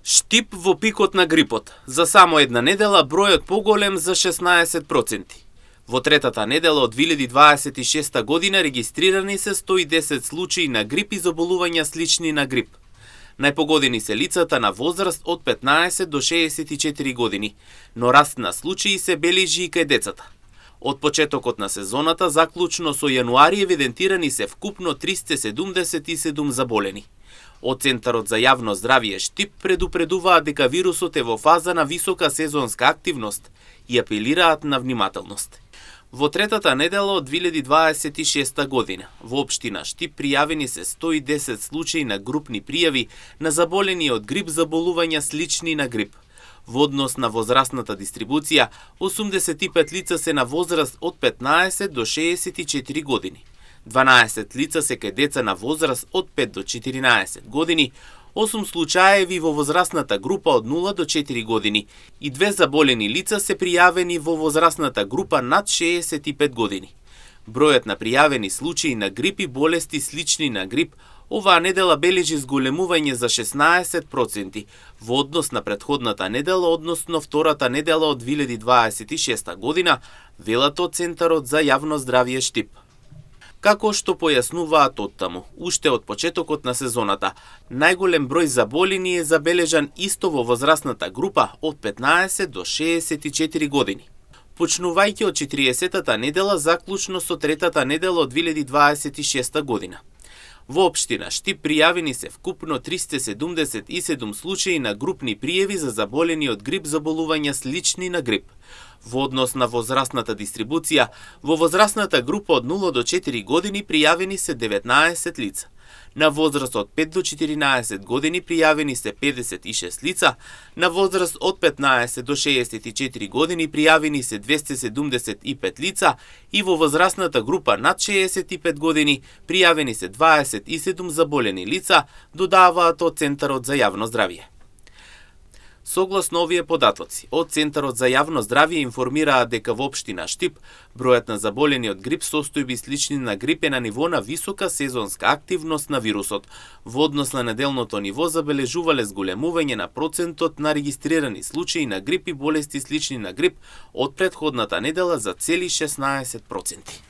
Штип во пикот на грипот. За само една недела бројот поголем за 16%. Во третата недела од 2026 година регистрирани се 110 случаи на грип и заболувања слични на грип. Најпогодени се лицата на возраст од 15 до 64 години, но раст на случаи се бележи и кај децата. Од почетокот на сезоната, заклучно со јануари, евидентирани се вкупно 377 заболени. Од Центарот за јавно здравје Штип предупредуваат дека вирусот е во фаза на висока сезонска активност и апелираат на внимателност. Во третата недела од 2026 година, во општина Штип пријавени се 110 случаи на групни пријави на заболени од грип заболувања слични на грип. Во однос на возрастната дистрибуција, 85 лица се на возраст од 15 до 64 години. 12 лица се кај деца на возраст од 5 до 14 години, 8 случаеви во возрастната група од 0 до 4 години и 2 заболени лица се пријавени во возрастната група над 65 години. Бројот на пријавени случаи на грип и болести слични на грип оваа недела бележи зголемување за 16% во однос на претходната недела, односно втората недела од 2026 година, велат од Центарот за јавно здравје Штип. Како што појаснуваат оттаму, уште од почетокот на сезоната, најголем број заболени е забележан исто во возрастната група од 15 до 64 години. Почнувајќи од 40-та недела, заклучно со третата недела од 2026 година. Во општина Штип пријавени се вкупно 377 случаи на групни пријави за заболени од грип заболувања слични на грип. Во однос на возрастната дистрибуција, во возрастната група од 0 до 4 години пријавени се 19 лица. На возраст од 5 до 14 години пријавени се 56 лица, на возраст од 15 до 64 години пријавени се 275 лица и во возрастната група над 65 години пријавени се 27 заболени лица, додаваат од Центарот за јавно здравје. Согласно овие податоци, од Центарот за јавно здравје информираат дека во општина Штип бројот на заболени од грип состојби слични на грип е на ниво на висока сезонска активност на вирусот. Во однос на неделното ниво забележувале зголемување на процентот на регистрирани случаи на грип и болести слични на грип од претходната недела за цели 16%.